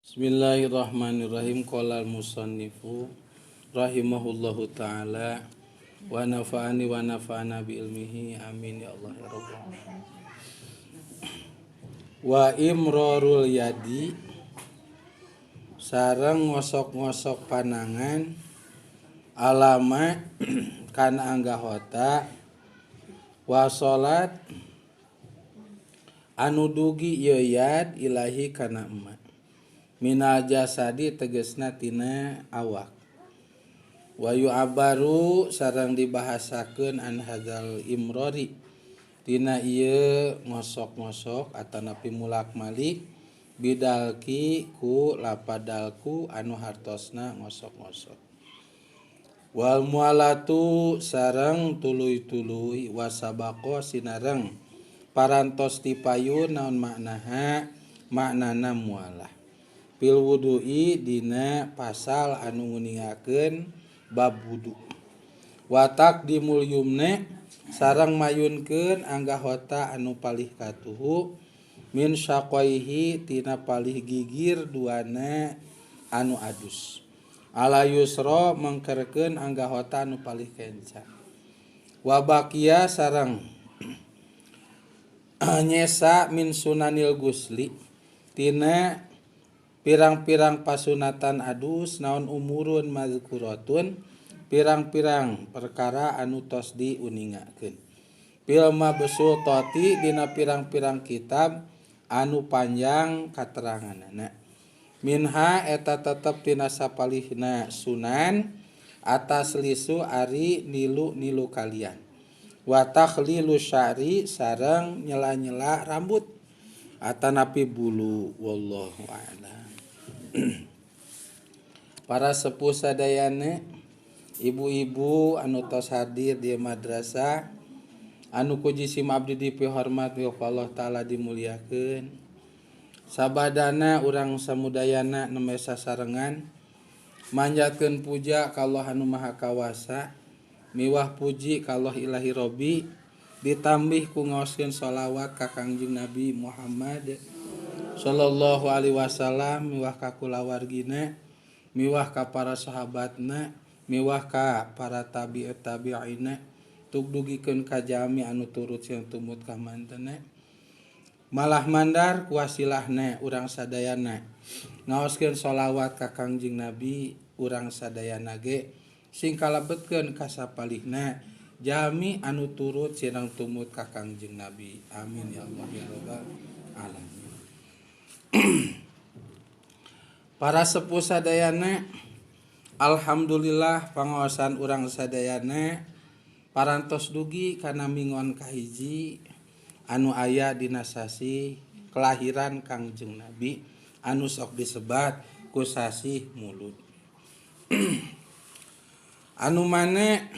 Bismillahirrahmanirrahim. Qala al-musannifu rahimahullahu taala wa nafa'ani wa nafa'ana bi ilmihi amin ya Allah ya rabbal alamin. Wa imrarul yadi sareng ngosok-ngosok panangan alama kana anggahota wa salat anu dugi ieu yad ilahi kana emak minal jasadi tegesna tina awak wa yu'abaru sareng dibahasakeun an hadzal imrori tina ieu ngosok-ngosok atanapi mulak-malik bidalki ku lapadalku anu hartosna ngosok-ngosok wal mualatu sareng tuluy-tuluy wasabaqo sinareng parantos tipayun naon maknana mualah pil wudu'i dina pasal anu nguningakeun bab wudu wa taqdimul yumna sareng mayunkeun anggahota anu palih katuhu min syaqaihi tina palih gigir duana anu adus ala yusra mengkerkeun anggahota anu palih kenca wa baqiya sareng nyesa min sunanil gusli tina pirang-pirang pasunatan adus naon umurun mazkuratun pirang-pirang perkara anu tos diuningakeun fil mabsutati dina pirang-pirang kitab anu panjang kateranganna minha eta tetep tina sapalihna sunan atas lisu ari nilu kalian wa takhlilu sya'ri sareng nyela-nyela rambut atanapi bulu wallahu a'lam. Para sepuh sadayana ibu-ibu anu tos hadir di madrasah anu ku jisim abdi dipihormat wa Allah taala dimuliakeun sabadana urang samudayana nembe sasarengan manjatkeun puja ka Allah anu maha kawasa miwah puji ka Allah ilahi robbi ditambih ku ngaoskeun shalawat ka Kangjeng Nabi Muhammad sallallahu alaihi wasallam miwah ka kulawargina miwah ka para sahabatna miwah ka para tabi'ina tug dugikeun ka jami anu turut sing tumut ka mantena malah mandar kuasilahna urang sadayana ngaoskeun shalawat ka Kangjeng Nabi urang sadayana ge sing kalebetkeun ka sapalihna jami anu turut sirang tumut ka Kangjeng Nabi amin ya Allah ya rabbal alamin. Para sepuh sadayana alhamdulillah pangaosan urang sadayana parantos dugi kana mingon kahiji anu aya dina sasi kelahiran Kangjeng Nabi anu sok disebat ku sasi Mulud anu mane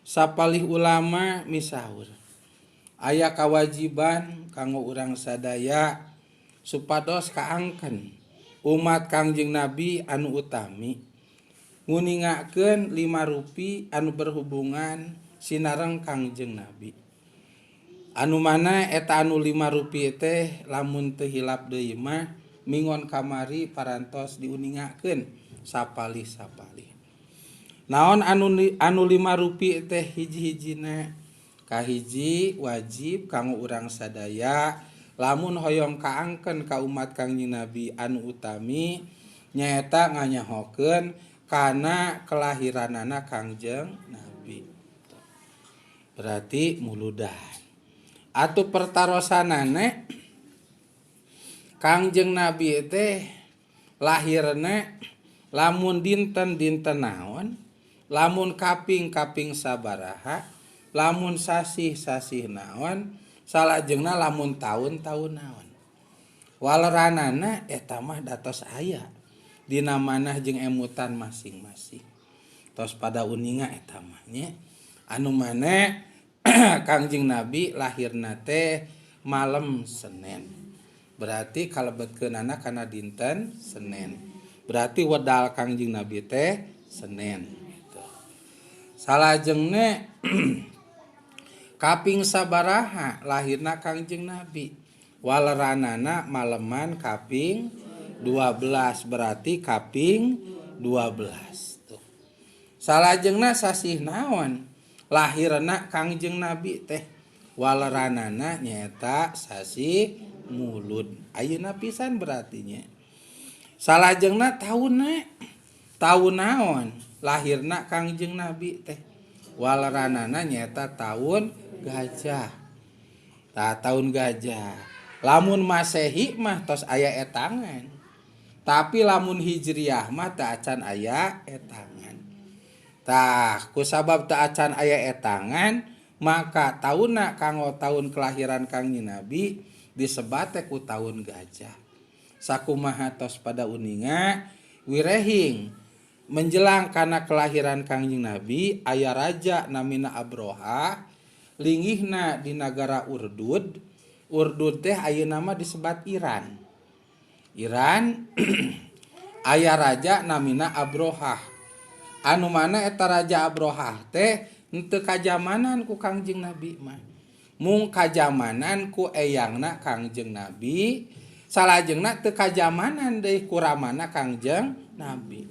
sapalih ulama misaur aya kawajiban kanggo urang sadaya supados kaangken umat Kangjeng Nabi anu utami nguningakeun 5 rupi anu berhubungan sinareng Kangjeng Nabi anu mana eta anu 5 rupi teh lamun teu hilap deui mah mingon kamari parantos diuningakeun sapalih-sapalih naon anu 5 rupi teh hiji-hijina kahiji wajib kanggo urang sadaya lamun hoyong kaangken ka umat Kangjeng Nabi anu utami nyaeta nganyahokeun kana kelahiranana Kangjeng Nabi berarti muludan atuh pertarosanana Kangjeng Nabi teh lahirna lamun dinten-dinten naon lamun kaping sabaraha lamun sasih naon salajengna lamun tahun naon waleranana eta mah datos aya dina manah jeung emutan masing-masing tos pada uninga eta mah nya anu mane Kangjeng Nabi lahirna teh malam Senin berarti kalebetkeunana kana dinten Senin berarti wedal Kangjeng Nabi teh Senin gitu. Salajengna kaping sabaraha lahirna Kangjeng Nabi waleranana maleman kaping 12 berarti kaping 12 tuh. Salajengna sasih naon lahirna Kangjeng Nabi teh waleranana nyata sasih mulud ayeuna pisan berartinya. Salajengna tahun naon lahirna Kangjeng Nabi teh waleranana nyata tahun gajah. Tahun gajah. Lamun Masehi mah tos aya etangan. Tapi lamun Hijriyah mah teu acan aya etangan. Kusabab teu acan aya etangan, maka taunna kanggo tahun kelahiran Kangjeng Nabi disebat ku tahun gajah. Sakumaha tos pada uninga wirehing menjelang kana kelahiran Kangjeng Nabi aya raja namina Abroha linggihna di negara Urdud. Urdud teh ayeuna nama disebat Iran. Aya raja namina Abroha. Anu mana eta raja Abroha teh henteu kajamanan ku Kangjeng Nabi mah. Mung kajamanan ku eyangna Kangjeng Nabi. Salajengna teu kajamanan deui ku ramana Kangjeng Nabi.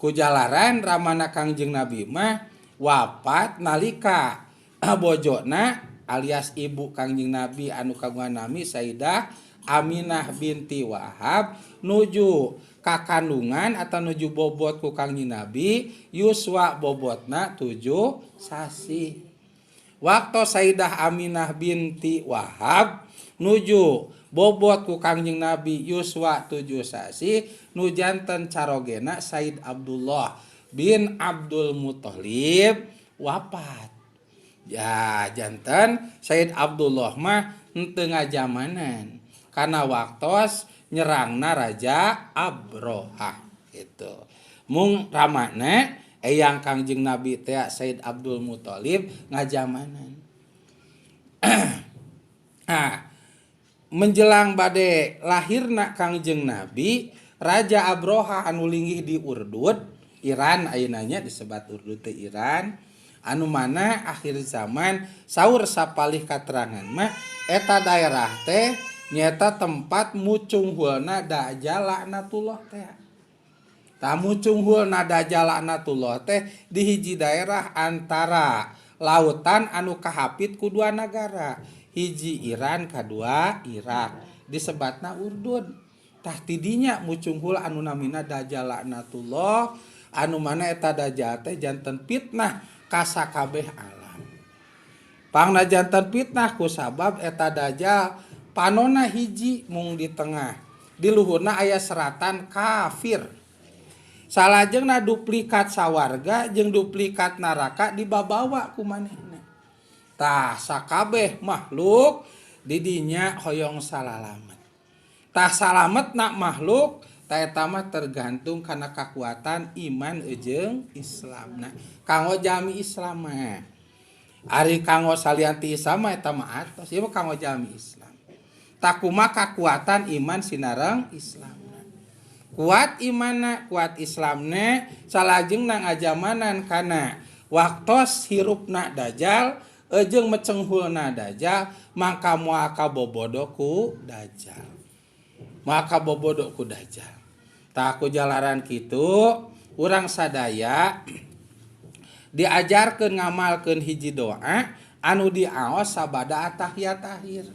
Kujalaran ramana Kangjeng Nabi mah wafat nalika bojona alias ibu Kangjeng Nabi anu kagungan nami Sayyidah Aminah binti Wahab nuju kakandungan atau nuju bobot ku Kangjeng Nabi yuswa bobotna 7 sasi. Waktu Sayyidah Aminah binti Wahab nuju bobot ku Kangjeng Nabi yuswa 7 sasi nu janten carogena Said Abdullah bin Abdul Muthalib wafat. Ya janten Said Abdullah mah henteu ngajamanan kana waktos nyerangna Raja Abroha gitu. Mung ramana eyang Kangjeng Nabi teh Said Abdul Muthalib ngajamanan. Menjelang bade lahirna Kangjeng Nabi, Raja Abroha anu linggih di Urdud, Iran ayeunanya disebat Urdud teh Iran, anu mana akhir zaman saur sapalih katerangan mah eta daerah teh nyata tempat mucunghulna Dajjal laknatullah teh. Mucunghulna Dajjal laknatullah teh di hiji daerah antara lautan anu kahapit ku dua negara. Hiji Iran, kadua Irak. Disebatna Urdud. Tah tidinya mucunghul anu namina Dajjal laknatullah, anu mana eta Dajjal teh janten fitnah ka sakabeh alam. Pangna janten fitnah ku sabab eta Dajjal panonna hiji mung di tengah. Di luhurna aya seratan kafir. Salajengna duplikat sawarga jeung duplikat neraka dibabawa ku manehna. Tah sakabeh makhluk didinya hoyong salalamet. Tah salametna makhluk tah eta mah tergantung kana kakuatan iman jeung Islamna. Kanggo jami Islam mah. Ari kanggo salianti Islam mah eta mah atos, ieu mah kanggo jami Islam. Tah kumaha kakuatan iman sinareng Islamna. Kuat imanna, kuat Islamna, salajengna ngajamanan kana waktos hirupna Dajjal jeung mecenghulna Dajjal maka moal kabobodo ku Dajjal. Maka bobodo ku Dajjal. Tah ku jalaran kitu urang sadaya diajarkeun ngamalkeun hiji doa anu diaos sabada at-tahiyat akhir.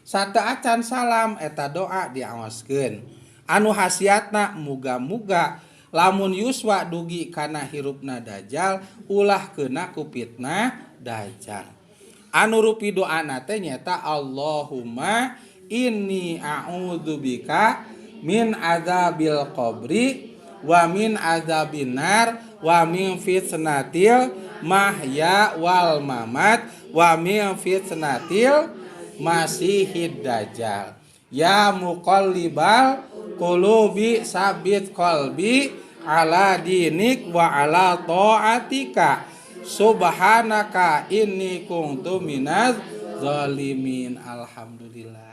Sateu acan salam eta doa diaoskeun. Anu hasiatna muga-muga lamun yuswa dugi kana hirupna Dajjal ulah keuna ku fitnah Dajjal. Anu rupi doana teh nyata Allahumma inni a'udzubika min adzabil qabri wa min adzabin nar wa min fitnatil mahya wal mamat wa min fitnatil masihid dajjal. Ya muqallibal qulubi sabit qalbi ala dinik wa ala ta'atika subhanaka inni kuntu minaz zalimin. Alhamdulillah.